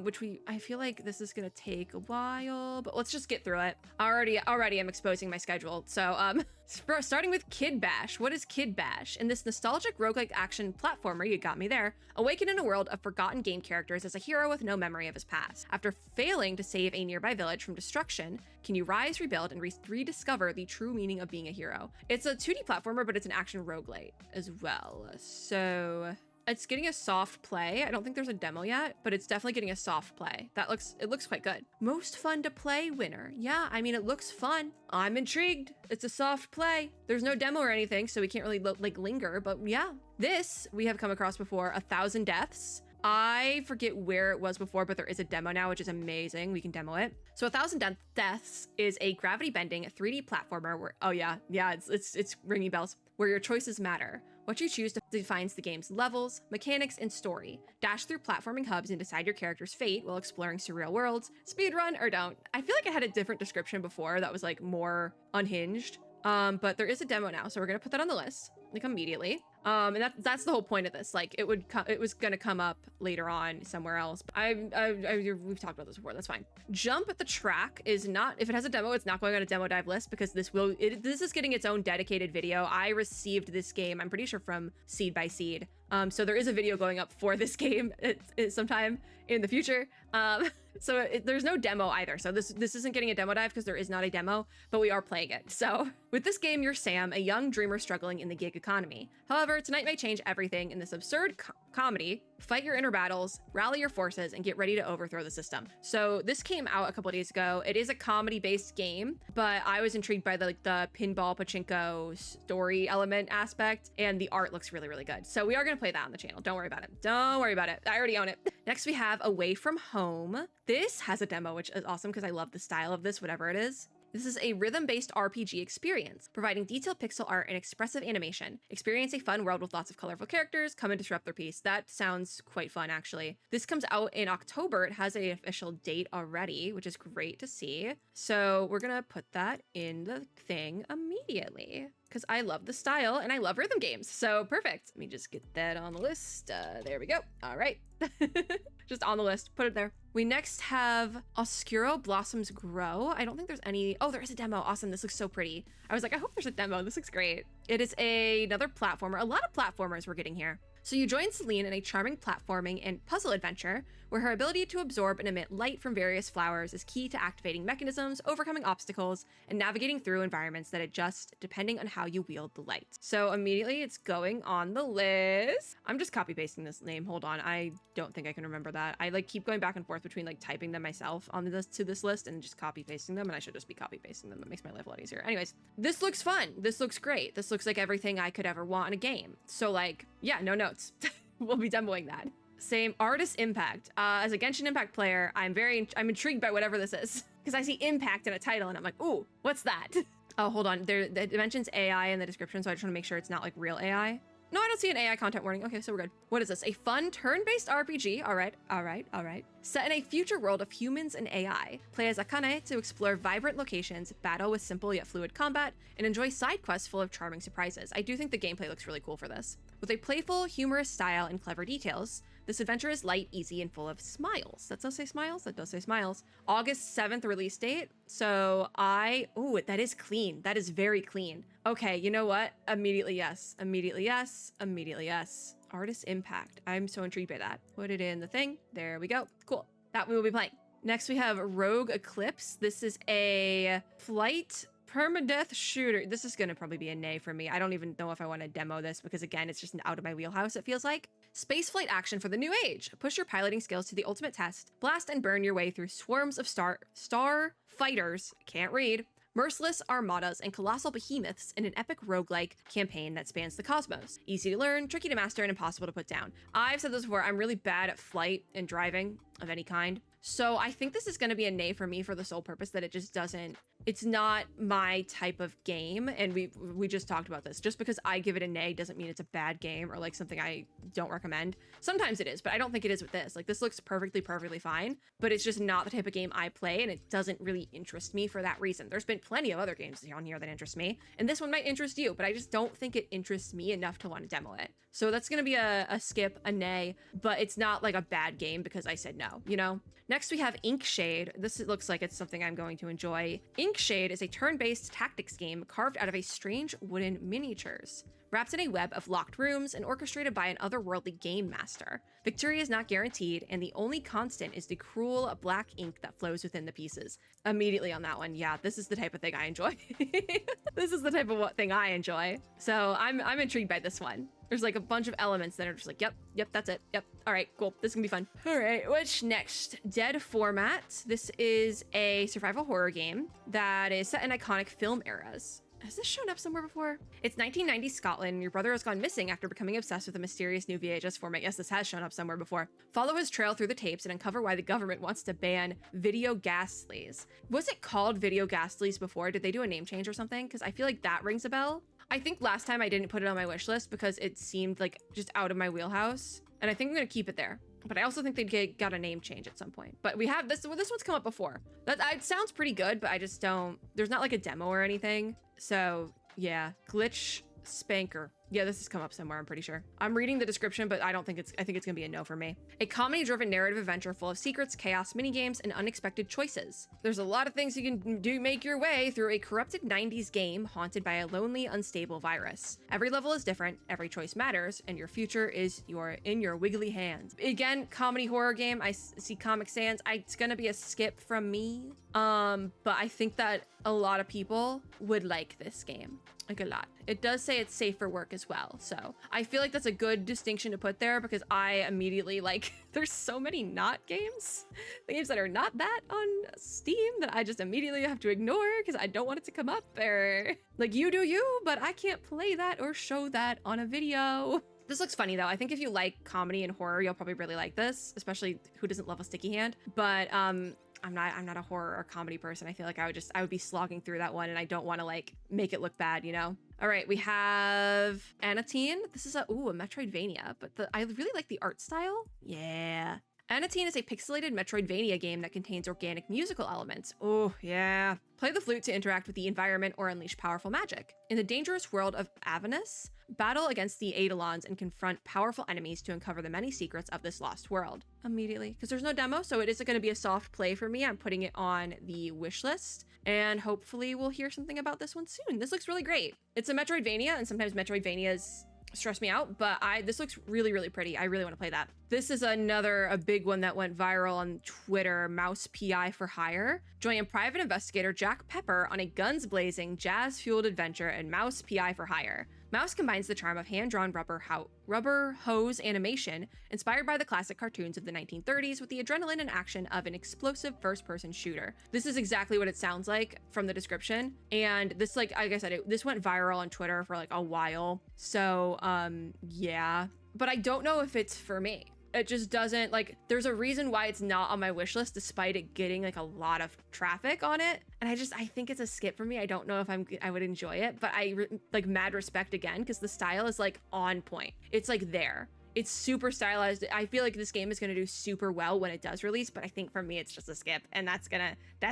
which I feel like this is gonna take a while, but let's just get through it. Already I'm exposing my schedule. So starting with Kid Bash. What is Kid Bash? In this nostalgic roguelike action platformer, you got me there, awaken in a world of forgotten game characters as a hero with no memory of his past. After failing to save a nearby village from destruction, can you rise, rebuild, and rediscover the true meaning of being a hero? It's a 2D platformer, but it's an action roguelite as well. So it's getting a soft play. I don't think there's a demo yet, but it's definitely getting a soft play. It looks quite good. Most fun to play winner. Yeah, I mean, it looks fun. I'm intrigued. It's a soft play. There's no demo or anything, so we can't really linger, but yeah. This we have come across before, 1,000 Deaths. I forget where it was before, but there is a demo now, which is amazing. We can demo it. So 1,000 Deaths is a gravity bending 3D platformer where, it's ringing bells, where your choices matter. What you choose defines the game's levels, mechanics, and story. Dash through platforming hubs and decide your character's fate while exploring surreal worlds. Speedrun or don't. I feel like I had a different description before that was like more unhinged. But there is a demo now, so we're gonna put that on the list like immediately. And that's the whole point of this. Like it was gonna come up later on somewhere else. We've talked about this before. That's fine. Jump at the Track is not, if it has a demo, it's not going on a demo dive list because this is getting its own dedicated video. I received this game, I'm pretty sure from Seed by Seed. So there is a video going up for this game sometime in the future. So there's no demo either. So this isn't getting a demo dive because there is not a demo, but we are playing it. So with this game, you're Sam, a young dreamer struggling in the gig economy. However, tonight may change everything in this absurd comedy. Fight your inner battles, rally your forces, and get ready to overthrow the system. So this came out a couple of days ago. It is a comedy-based game, but I was intrigued by the pinball pachinko story element aspect, and the art looks really, really good. So we are going to play that on the channel. Don't worry about it. Don't worry about it. I already own it. Next, we have Away From Home. This has a demo, which is awesome because I love the style of this, whatever it is. This is a rhythm-based RPG experience, providing detailed pixel art and expressive animation. Experience a fun world with lots of colorful characters, come and disrupt their peace. That sounds quite fun, actually. This comes out in October. It has an official date already, which is great to see. So we're gonna put that in the thing immediately because I love the style and I love rhythm games. So perfect. Let me just get that on the list. There we go. All right. Just on the list, put it there. We next have Oscuro Blossoms Grow. I don't think there's any. Oh, there is a demo. Awesome. This looks so pretty. I was like, I hope there's a demo. This looks great. It is another platformer. A lot of platformers we're getting here. So you join Celine in a charming platforming and puzzle adventure where her ability to absorb and emit light from various flowers is key to activating mechanisms, overcoming obstacles, and navigating through environments that adjust depending on how you wield the light. So immediately it's going on the list. I'm just copy pasting this name. Hold on. I don't think I can remember that. I like keep going back and forth between like typing them myself on this to this list and just copy pasting them, and I should just be copy pasting them. That makes my life a lot easier. Anyways, this looks fun. This looks great. This looks like everything I could ever want in a game. So like, yeah, no notes. We'll be demoing that. Same artist impact. As a Genshin Impact player, I'm intrigued by whatever this is because I see impact in a title and I'm like, ooh, what's that? Oh, hold on. It mentions AI in the description, so I just want to make sure it's not like real AI. No, I don't see an AI content warning. Okay, so we're good. What is this? A fun turn-based RPG. All right. Set in a future world of humans and AI. Play as Akane to explore vibrant locations, battle with simple yet fluid combat, and enjoy side quests full of charming surprises. I do think the gameplay looks really cool for this. With a playful, humorous style and clever details, this adventure is light, easy, and full of smiles. That does say smiles? That does say smiles. August 7th release date. So ooh, that is clean. That is very clean. Okay, you know what? Immediately yes. Immediately yes. Immediately yes. Artist impact. I'm so intrigued by that. Put it in the thing. There we go. Cool. That we will be playing. Next we have Rogue Eclipse. This is a flight permadeath shooter. This is gonna probably be a nay for me. I don't even know if I want to demo this because again, it's just out of my wheelhouse, it feels like. Spaceflight action for the new age. Push your piloting skills to the ultimate test. Blast and burn your way through swarms of star fighters, can't read, merciless armadas, and colossal behemoths in an epic roguelike campaign that spans the cosmos. Easy to learn, tricky to master, and impossible to put down. I've said this before, I'm really bad at flight and driving of any kind. So I think this is going to be a nay for me for the sole purpose that it just doesn't, it's not my type of game. And we just talked about this. Just because I give it a nay doesn't mean it's a bad game or like something I don't recommend. Sometimes it is, but I don't think it is with this. Like this looks perfectly fine, but it's just not the type of game I play and it doesn't really interest me for that reason. There's been plenty of other games on here that interest me and this one might interest you, but I just don't think it interests me enough to want to demo it. So that's going to be a skip, a nay, but it's not like a bad game because I said no, you know? Next, we have Inkshade. This looks like it's something I'm going to enjoy. Inkshade is a turn-based tactics game carved out of a strange wooden miniatures, wrapped in a web of locked rooms and orchestrated by an otherworldly game master. Victory is not guaranteed, and the only constant is the cruel black ink that flows within the pieces. Immediately on that one, yeah, this is the type of thing I enjoy. This is the type of thing I enjoy. So I'm intrigued by this one. There's like a bunch of elements that are just like, yep, that's it. Yep. All right, cool. This is gonna be fun. All right, what's next? Dead Format. This is a survival horror game that is set in iconic film eras. Has this shown up somewhere before? It's 1990s Scotland. Your brother has gone missing after becoming obsessed with a mysterious new VHS format. Yes, this has shown up somewhere before. Follow his trail through the tapes and uncover why the government wants to ban video ghastlies. Was it called video ghastlies before? Did they do a name change or something? Because I feel like that rings a bell. I think last time I didn't put it on my wish list because it seemed like just out of my wheelhouse. And I think I'm gonna keep it there. But I also think they got a name change at some point. But we have this one's come up before. That it sounds pretty good, but I just don't, there's not like a demo or anything. So yeah, Glitch Spanker. Yeah, this has come up somewhere, I'm pretty sure. I'm reading the description, but I think it's gonna be a no for me. A comedy-driven narrative adventure full of secrets, chaos, minigames, and unexpected choices. There's a lot of things you can do make your way through a corrupted 90s game haunted by a lonely, unstable virus. Every level is different, every choice matters, and your future is in your wiggly hands. Again, comedy horror game, I see Comic Sans. It's gonna be a skip from me. But I think that a lot of people would like this game. Like a lot. It does say it's safe for work as well. So I feel like that's a good distinction to put there because I immediately like, there's so many not games that are not that on Steam that I just immediately have to ignore because I don't want it to come up or like you do you, but I can't play that or show that on a video. This looks funny though. I think if you like comedy and horror, you'll probably really like this, especially who doesn't love a sticky hand. But I'm not a horror or comedy person. I feel like I would be slogging through that one and I don't want to like make it look bad, you know? All right, we have Anatine. This is a Metroidvania, but I really like the art style. Yeah. Anatine is a pixelated Metroidvania game that contains organic musical elements. Oh, yeah. Play the flute to interact with the environment or unleash powerful magic. In the dangerous world of Avernus, battle against the Eidolons and confront powerful enemies to uncover the many secrets of this lost world. Immediately, because there's no demo, so it is going to be a soft play for me. I'm putting it on the wish list, and hopefully we'll hear something about this one soon. This looks really great. It's a Metroidvania, and sometimes Metroidvanias stress me out, but this looks really, really pretty. I really want to play that. This is a big one that went viral on Twitter, Mouse PI for hire. Join private investigator Jack Pepper on a guns blazing, jazz-fueled adventure in Mouse PI for hire. Mouse combines the charm of hand-drawn rubber hose animation inspired by the classic cartoons of the 1930s with the adrenaline and action of an explosive first-person shooter. This is exactly what it sounds like from the description. And this, like I said, this went viral on Twitter for like a while. So, yeah. But I don't know if it's for me. It just doesn't, like, there's a reason why it's not on my wish list despite it getting like a lot of traffic on it. And I think it's a skip for me. I don't know if I would enjoy it, but like mad respect again, because the style is like on point. It's like there. It's super stylized. I feel like this game is going to do super well when it does release, but I think for me, it's just a skip, and that's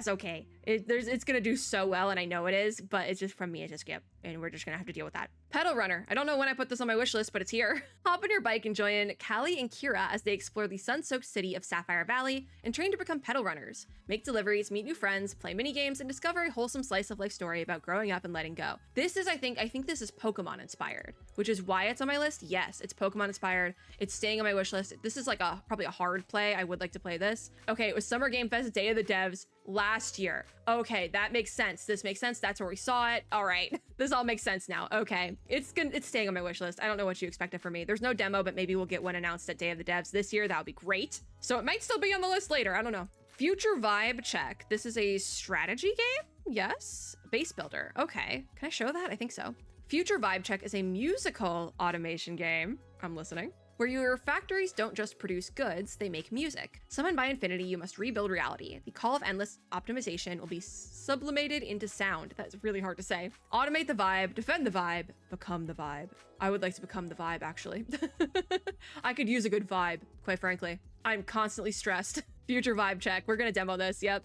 okay. It's going to do so well, and I know it is, but it's just, from me, it's a skip, and we're just going to have to deal with that. Pedal Runner. I don't know when I put this on my wish list, but it's here. Hop on your bike and join Callie and Kira as they explore the sun-soaked city of Sapphire Valley and train to become pedal runners. Make deliveries, meet new friends, play mini games, and discover a wholesome slice of life story about growing up and letting go. This is, I think this is Pokemon inspired, which is why it's on my list. Yes, it's Pokemon inspired. It's staying on my wish list. This is like probably a hard play. I would like to play this. Okay, it was Summer Game Fest, Day of the Devs last year. Okay, that makes sense. This makes sense. That's where we saw it. All right, this all makes sense now. Okay, it's staying on my wish list. I don't know what you expected from me. There's no demo, but maybe we'll get one announced at Day of the Devs this year. That would be great. So it might still be on the list later. I don't know. Future Vibe Check. This is a strategy game? Yes. Base builder. Okay. Can I show that? I think so. Future Vibe Check is a musical automation game. I'm listening. Where your factories don't just produce goods, they make music. Summoned by infinity, you must rebuild reality. The call of endless optimization will be sublimated into sound. That's really hard to say. Automate the vibe, defend the vibe, become the vibe. I would like to become the vibe, actually. I could use a good vibe, quite frankly. I'm constantly stressed. Future Vibe Check. We're gonna demo this. Yep.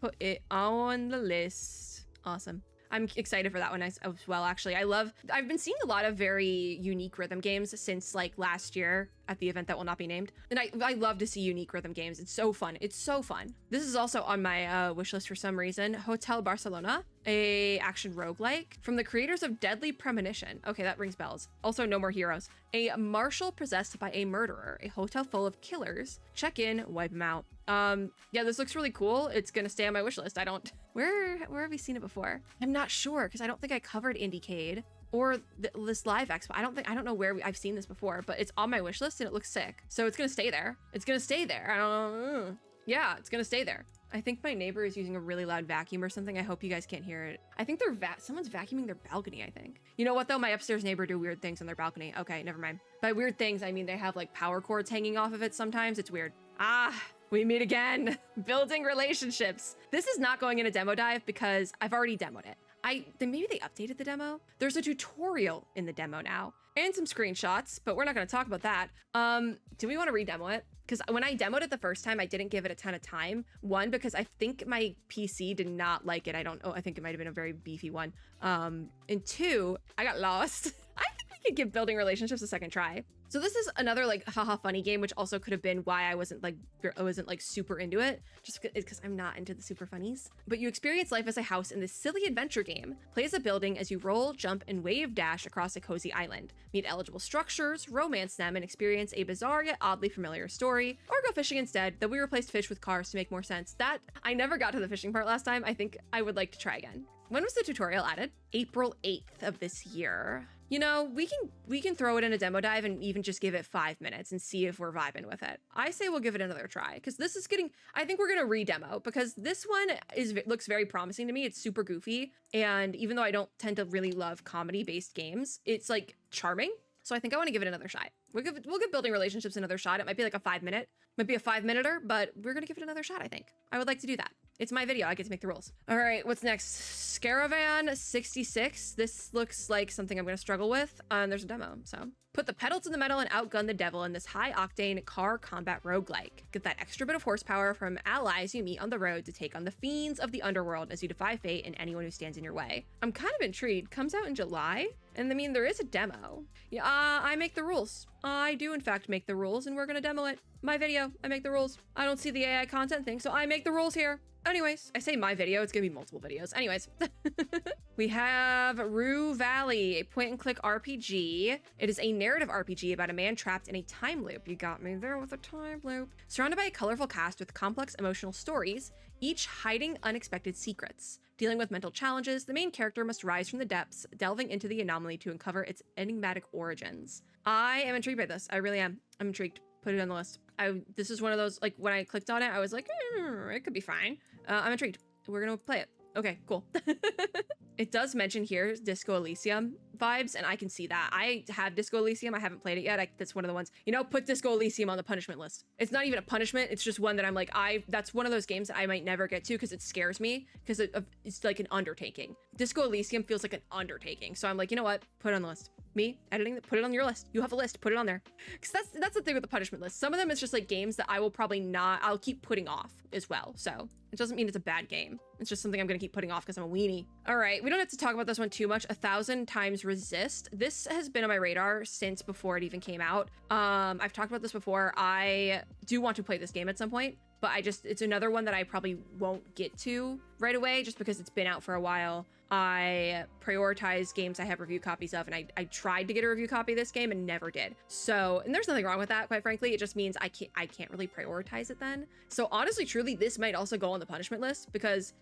Put it on the list. Awesome. I'm excited for that one as well, actually. I've been seeing a lot of very unique rhythm games since like last year at the event that will not be named. And I love to see unique rhythm games. It's so fun. It's so fun. This is also on my wish list for some reason. Hotel Barcelona, a action roguelike from the creators of Deadly Premonition. Okay, that rings bells. Also, No More Heroes. A marshal possessed by a murderer, a hotel full of killers. Check in, wipe them out. Yeah, this looks really cool. It's gonna stay on my wish list. Where have we seen it before? I'm not sure, because I don't think I covered Indiecade or this live expo. I don't know where I've seen this before, but it's on my wish list and it looks sick. So it's gonna stay there. It's gonna stay there. I don't know. Yeah, it's gonna stay there. I think my neighbor is using a really loud vacuum or something. I hope you guys can't hear it. I think someone's vacuuming their balcony, I think. You know what though? My upstairs neighbor do weird things on their balcony. Okay, never mind. By weird things, I mean they have like power cords hanging off of it sometimes. It's weird. We meet again. Building relationships. This is not going in a demo dive because I've already demoed it. Maybe they updated the demo. There's a tutorial in the demo now and some screenshots, but we're not going to talk about that. Do we want to re-demo it? Because when I demoed it the first time, I didn't give it a ton of time. One, because I think my PC did not like it. I don't know. I think it might have been a very beefy one. And two, I got lost. I think we could give building relationships a second try. So this is another like haha funny game, which also could have been why I wasn't like super into it, just because I'm not into the super funnies. But you experience life as a house in this silly adventure game. Play as a building as you roll, jump, and wave dash across a cozy island. Meet eligible structures, romance them, and experience a bizarre yet oddly familiar story. Or go fishing instead, though we replaced fish with cars to make more sense. That I never got to the fishing part last time. I think I would like to try again. When was the tutorial added? April 8th of this year. You know, we can throw it in a demo dive and even just give it 5 minutes and see if we're vibing with it. I say we'll give it another try because this is I think we're gonna re-demo because this one looks very promising to me. It's super goofy, and even though I don't tend to really love comedy-based games, it's like charming. So I think I want to give it another shot. We'll give building relationships another shot. It might be like a 5 minute, might be a 5-minuter, but we're gonna give it another shot. I think I would like to do that. It's my video. I get to make the rules. All right, what's next? Scaravan 66. This looks like something I'm going to struggle with. And there's a demo, so Put the pedal to the metal and outgun the devil in this high-octane car combat roguelike. Get that extra bit of horsepower from allies you meet on the road to take on the fiends of the underworld as you defy fate and anyone who stands in your way. I'm kind of intrigued. Comes out in July? And I mean, there is a demo. Yeah, I make the rules. I do, in fact, make the rules, and we're gonna demo it. My video, I make the rules. I don't see the AI content thing, so I make the rules here. Anyways, I say my video, it's gonna be multiple videos. Anyways, we have Rue Valley, a point-and-click RPG. It is a narrative RPG about a man trapped in a time loop. You got me there with a time loop. Surrounded by a colorful cast with complex emotional stories, each hiding unexpected secrets. Dealing with mental challenges, the main character must rise from the depths, delving into the anomaly to uncover its enigmatic origins. I am intrigued by this. I really am. I'm intrigued. Put it on the list. This is one of those, like, when I clicked on it, I was like, it could be fine. I'm intrigued. We're gonna play it. Okay, cool. It does mention here Disco Elysium vibes, and I can see that. I have Disco Elysium. I haven't played it yet. That's one of the ones, you know, put Disco Elysium on the punishment list. It's not even a punishment. It's just one that I'm like, that's one of those games that I might never get to because it scares me because it's like an undertaking. Disco Elysium feels like an undertaking. So I'm like, you know what? Put it on the list. Me editing it, put it on your list. You have a list, put it on there. Because that's the thing with the punishment list. Some of them is just like games that I will probably not, I'll keep putting off as well. So it doesn't mean it's a bad game. It's just something I'm gonna keep putting off because I'm a weenie. All right, we don't have to talk about this one too much. 1,000 Times Resist. This has been on my radar since before it even came out. I've talked about this before. I do want to play this game at some point, but it's another one that I probably won't get to right away just because it's been out for a while. I prioritize games I have review copies of, and I tried to get a review copy of this game and never did. So, and there's nothing wrong with that, quite frankly. It just means I can't really prioritize it then. So honestly, truly, this might also go on the punishment list because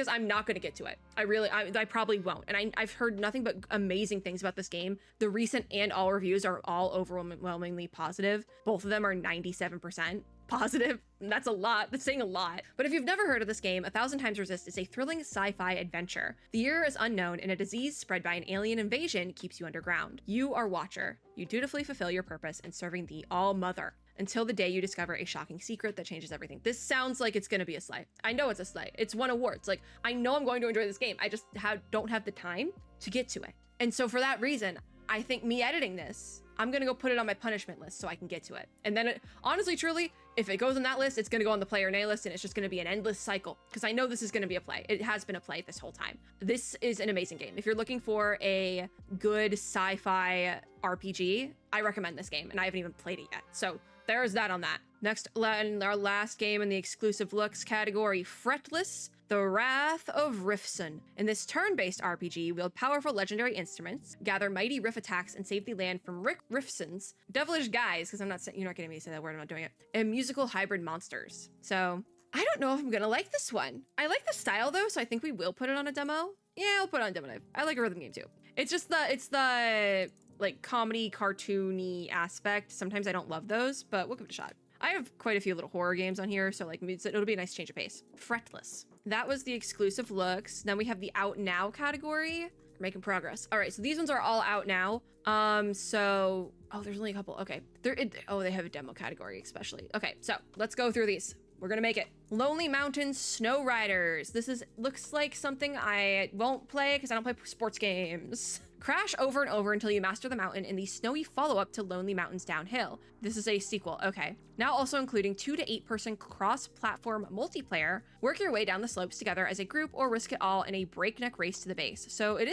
I'm not going to get to it. I probably won't. And I've heard nothing but amazing things about this game. The recent and all reviews are all overwhelmingly positive. Both of them are 97% positive. And that's a lot. That's saying a lot. But if you've never heard of this game, 1,000 Times Resist is a thrilling sci-fi adventure. The year is unknown, and a disease spread by an alien invasion keeps you underground. You are Watcher. You dutifully fulfill your purpose in serving the All-Mother until the day you discover a shocking secret that changes everything. This sounds like it's gonna be a slay. I know it's a slay. It's won awards. Like, I know I'm going to enjoy this game. I just don't have the time to get to it. And so for that reason, I think me editing this, I'm gonna go put it on my punishment list so I can get to it. And then honestly, truly, if it goes on that list, it's gonna go on the play or nay list, and it's just gonna be an endless cycle because I know this is gonna be a play. It has been a play this whole time. This is an amazing game. If you're looking for a good sci-fi RPG, I recommend this game, and I haven't even played it yet. So there's that on that. Next, our last game in the exclusive looks category, Fretless, The Wrath of Rifson. In this turn-based RPG, wield powerful legendary instruments, gather mighty riff attacks, and save the land from Rifson's devilish guys, because you're not getting me to say that word, I'm not doing it, and musical hybrid monsters. So I don't know if I'm gonna like this one. I like the style though, so I think we will put it on a demo. Yeah, I'll put it on a demo. I like a rhythm game too. It's the like comedy, cartoony aspect. Sometimes I don't love those, but we'll give it a shot. I have quite a few little horror games on here, so like it'll be a nice change of pace. Fretless. That was the exclusive looks. Then we have the out now category. We're making progress. All right, so these ones are all out now. There's only a couple. Okay, they have a demo category especially. Okay, so let's go through these. We're gonna make it. Lonely Mountain Snow Riders. This looks like something I won't play because I don't play sports games. Crash over and over until you master the mountain in the snowy follow-up to Lonely Mountains Downhill. This is a sequel, okay. Now also including 2 to 8 person cross-platform multiplayer. Work your way down the slopes together as a group or risk it all in a breakneck race to the base. So it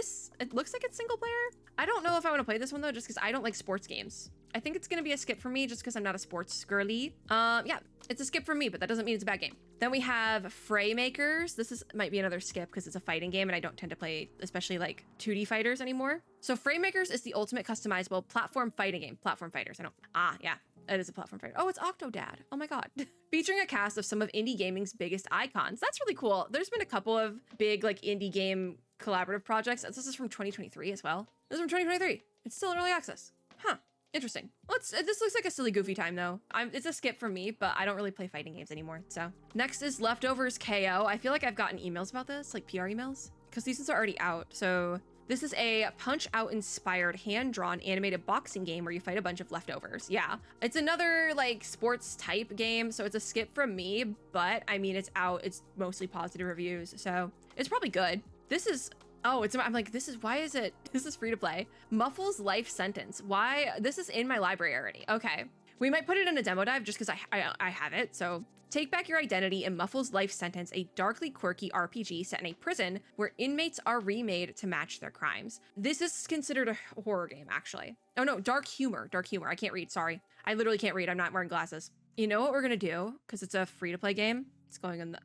looks like it's single player. I don't know if I want to play this one though, just because I don't like sports games. I think it's gonna be a skip for me just because I'm not a sports girly. Yeah, it's a skip for me, but that doesn't mean it's a bad game. Then we have Fraymakers. This might be another skip because it's a fighting game and I don't tend to play especially like 2D fighters anymore. So Fraymakers is the ultimate customizable platform fighting game. Platform fighters, yeah, it is a platform fighter. Oh, it's Octodad. Oh my God. Featuring a cast of some of indie gaming's biggest icons. That's really cool. There's been a couple of big like indie game collaborative projects. This is from 2023 as well. This is from 2023. It's still in early access. Huh. Interesting. This looks like a silly goofy time though. It's a skip for me, but I don't really play fighting games anymore. So next is Leftovers KO. I feel like I've gotten emails about this, like PR emails, because these ones are already out. So this is a Punch-Out inspired hand-drawn animated boxing game where you fight a bunch of leftovers. Yeah, it's another like sports type game. So it's a skip from me, but I mean, it's out. It's mostly positive reviews. So it's probably good. This is Oh, I'm like, why is it, this is free to play. Muffle's life sentence. Why? This is in my library already. Okay. We might put it in a demo dive just because I have it. So take back your identity in Muffle's life sentence, a darkly quirky RPG set in a prison where inmates are remade to match their crimes. This is considered a horror game, actually. Oh no, dark humor. I can't read, sorry. I literally can't read. I'm not wearing glasses. You know what we're gonna do? Because it's a free to play game. It's going in the,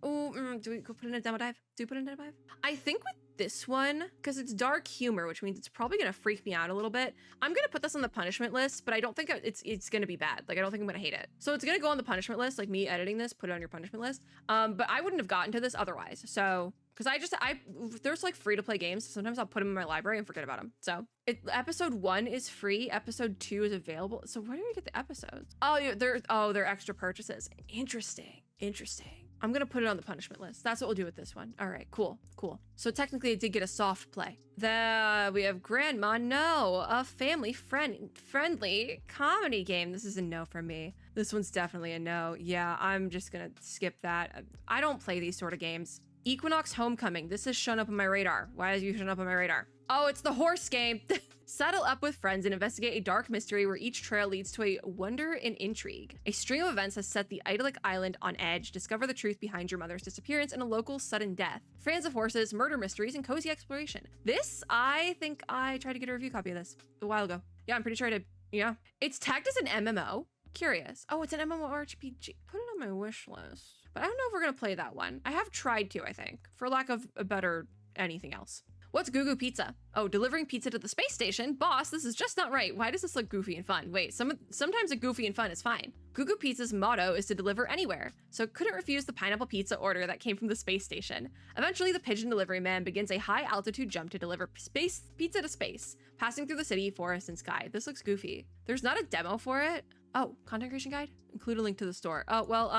do we go put in a demo dive? Do we put in a demo dive? I think with this one, because it's dark humor, which means it's probably gonna freak me out a little bit. I'm gonna put this on the punishment list, but I don't think it's gonna be bad. Like, I don't think I'm gonna hate it. So it's gonna go on the punishment list, like me editing this, put it on your punishment list. But I wouldn't have gotten to this otherwise. So, because there's like free to play games. Sometimes I'll put them in my library and forget about them. So episode 1 is free. Episode 2 is available. So where do we get the episodes? Oh, they're extra purchases. Interesting. I'm gonna put it on the punishment list. That's what we'll do with this one. All right, cool. So technically it did get a soft play. We have Grandma No, a family-friendly comedy game. This is a no from me. This one's definitely a no. Yeah, I'm just gonna skip that. I don't play these sort of games. Equinox Homecoming. This has shown up on my radar. Why has you shown up on my radar? Oh, it's the horse game. Saddle up with friends and investigate a dark mystery where each trail leads to a wonder and intrigue. A string of events has set the idyllic island on edge. Discover the truth behind your mother's disappearance and a local sudden death. Fans of horses, murder mysteries, and cozy exploration. This, I think I tried to get a review copy of this a while ago. Yeah, I'm pretty sure I did. Yeah. It's tagged as an MMO. Curious. Oh, it's an MMORPG. Put it on my wish list. But I don't know if we're gonna play that one. I have tried to, I think, for lack of a better anything else. What's Goo Goo Pizza? Oh, delivering pizza to the space station? Boss, this is just not right. Why does this look goofy and fun? Wait, sometimes a goofy and fun is fine. Goo Goo Pizza's motto is to deliver anywhere, so couldn't refuse the pineapple pizza order that came from the space station. Eventually, the pigeon delivery man begins a high-altitude jump to deliver pizza to space, passing through the city, forest, and sky. This looks goofy. There's not a demo for it. Oh, content creation guide? Include a link to the store. Oh, well,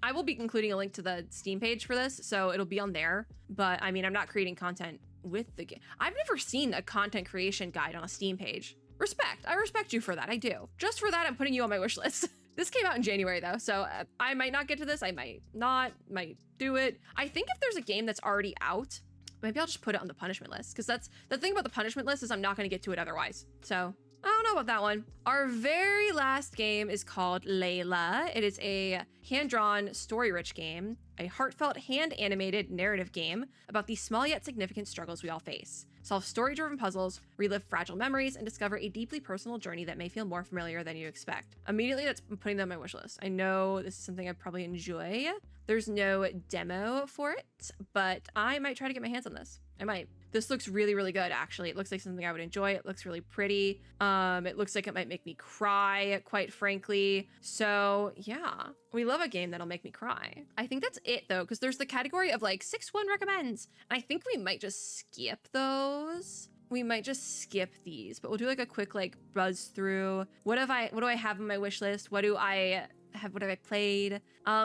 I will be including a link to the Steam page for this, so it'll be on there. But, I mean, I'm not creating content with the game. I've never seen a content creation guide on a Steam page. Respect. I respect you for that. I do. Just for that, I'm putting you on my wish list. This came out in January, though, so I might not get to this. I might not. Might do it. I think if there's a game that's already out, maybe I'll just put it on the punishment list, because that's the thing about the punishment list is I'm not going to get to it otherwise. So I don't know about that one. Our very last game is called Layla. It is a hand-drawn, story-rich game, a heartfelt, hand-animated narrative game about the small yet significant struggles we all face. Solve story-driven puzzles, relive fragile memories, and discover a deeply personal journey that may feel more familiar than you expect. Immediately, I'm putting that on my wish list. I know this is something I'd probably enjoy. There's no demo for it, but I might try to get my hands on this. I might. This looks really, really good, actually. It looks like something I would enjoy. It looks really pretty. It looks like it might make me cry, quite frankly. So yeah, we love a game that'll make me cry. I think that's it though, because there's the category of like 6-1 recommends. I think we might just skip those. We might just skip these, but we'll do like a quick like buzz through. What do I have on my wish list? What have I played?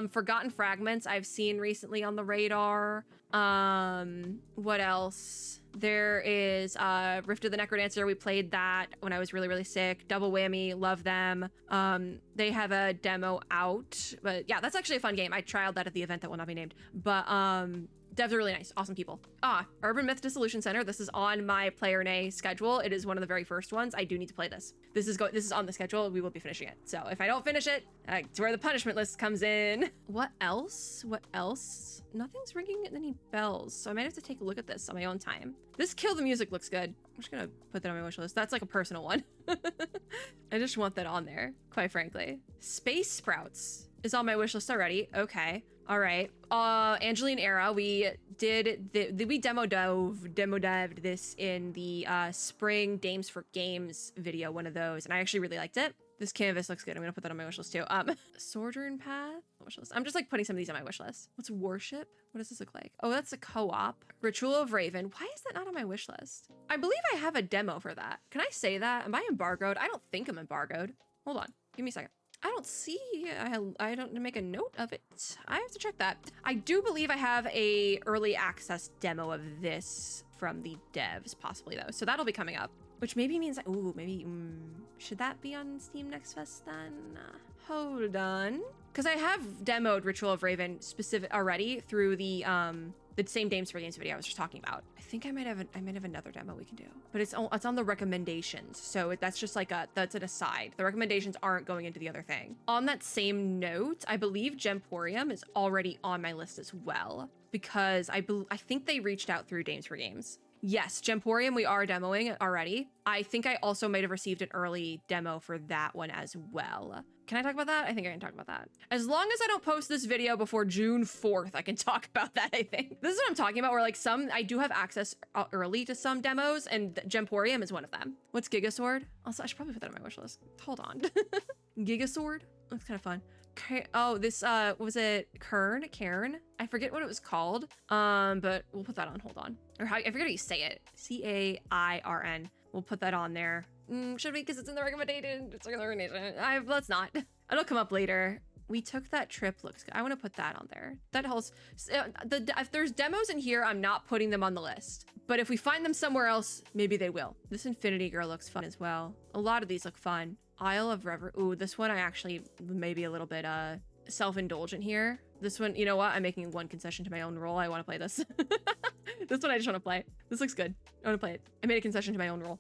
Forgotten Fragments I've seen recently on the radar. What else? There is Rift of the Necrodancer. We played that when I was really, really sick. Double Whammy, love them. They have a demo out, but yeah, that's actually a fun game. I trialed that at the event that will not be named, but devs are really nice, awesome people. Urban Myth Dissolution Center. This is on my Player Nay schedule. It is one of the very first ones. I do need to play this. This is on the schedule. We will be finishing it. So if I don't finish it, it's where the punishment list comes in. What else? Nothing's ringing any bells, so I might have to take a look at this on my own time. This Kill the Music looks good. I'm just gonna put that on my wish list. That's like a personal one. I just want that on there, quite frankly. Space Sprouts is on my wish list already. Okay. All right. Angeline Era, we demo dived this in the spring Dames for Games video, one of those, and I actually really liked it. This canvas looks good. I'm gonna put that on my wish list too. Sojourn Path, wish list. I'm just like putting some of these on my wish list. What's Worship? What does this look like? Oh, that's a co-op. Ritual of Raven. Why is that not on my wish list? I believe I have a demo for that. Can I say that? Am I embargoed? I don't think I'm embargoed. Hold on, give me a second. I don't see, I don't make a note of it. I have to check that. I do believe I have a early access demo of this from the devs, possibly though. So that'll be coming up, which maybe means, should that be on Steam Next Fest then? Hold on. Because I have demoed Ritual of Raven specific already through the The same Dames for Games video I was just talking about. I think I might have another demo we can do, but it's on the recommendations. So that's just like that's an aside. The recommendations aren't going into the other thing. On that same note, I believe Gemporium is already on my list as well, because I think they reached out through Dames for Games. Yes, Gemporium, we are demoing already. I think I also might have received an early demo for that one as well. Can I talk about that? I think I can talk about that. As long as I don't post this video before June 4th, I can talk about that, I think. This is what I'm talking about, where like I do have access early to some demos, and Gemporium is one of them. What's Gigasword? Also, I should probably put that on my wish list. Hold on. Gigasword? That's kind of fun. Oh, this, was it Cairn? I forget what it was called, but we'll put that on, hold on. Or I forget how you say it. C-A-I-R-N. We'll put that on there. Should we? Because it's in the recommendation. It's in the recommendation. Let's not. It'll come up later. We took that trip. Looks good. I want to put that on there. That holds. If there's demos in here, I'm not putting them on the list. But if we find them somewhere else, maybe they will. This Infinity Girl looks fun as well. A lot of these look fun. Isle of Rever. Ooh, this one I actually maybe a little bit self-indulgent here. This one, you know what? I'm making one concession to my own role. I want to play this. This one I just want to play. This looks good. I want to play it. I made a concession to my own role.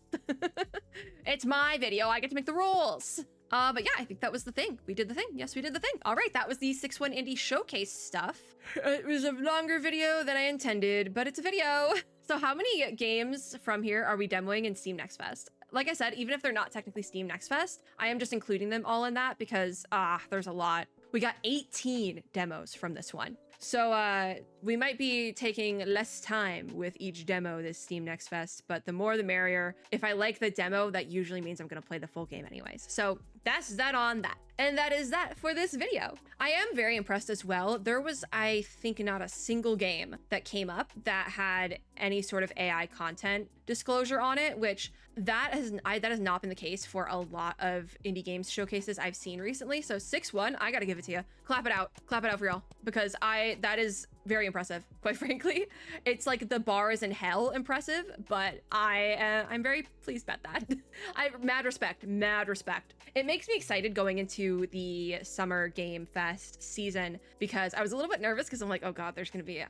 It's my video. I get to make the rules. But yeah, I think that was the thing. We did the thing. Yes, we did the thing. All right, that was the 6-1 Indie Showcase stuff. It was a longer video than I intended, but it's a video. So how many games from here are we demoing in Steam Next Fest? Like I said, even if they're not technically Steam Next Fest, I am just including them all in that because, there's a lot. We got 18 demos from this one. So we might be taking less time with each demo this Steam Next Fest, but the more the merrier. If I like the demo, that usually means I'm gonna play the full game anyways. So that's that on that. And that is that for this video. I am very impressed as well. There was, I think, not a single game that came up that had any sort of AI content disclosure on it, which that has not been the case for a lot of indie games showcases I've seen recently. So 6-1, I gotta give it to you. Clap it out for y'all, because that is very impressive, quite frankly. It's like the bar is in hell impressive, but I'm very pleased about that. Mad respect. It makes me excited going into the Summer Game Fest season, because I was a little bit nervous because I'm like, oh god, there's gonna be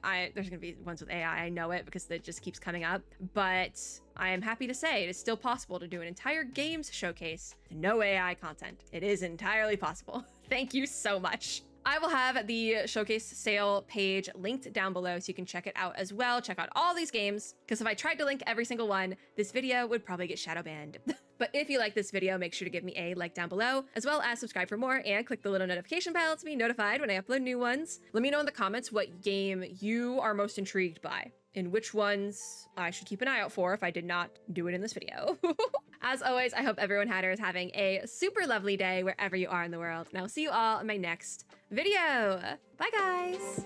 ones with AI. I know it because it just keeps coming up, but I am happy to say it is still possible to do an entire games showcase with no AI content. It is entirely possible. Thank you so much. I will have the showcase sale page linked down below so you can check it out as well. Check out all these games, because if I tried to link every single one, this video would probably get shadow banned. But if you like this video, make sure to give me a like down below, as well as subscribe for more and click the little notification bell to be notified when I upload new ones. Let me know in the comments what game you are most intrigued by and which ones I should keep an eye out for if I did not do it in this video. As always, I hope everyone Hatter is having a super lovely day wherever you are in the world, and I'll see you all in my next video. Bye, guys.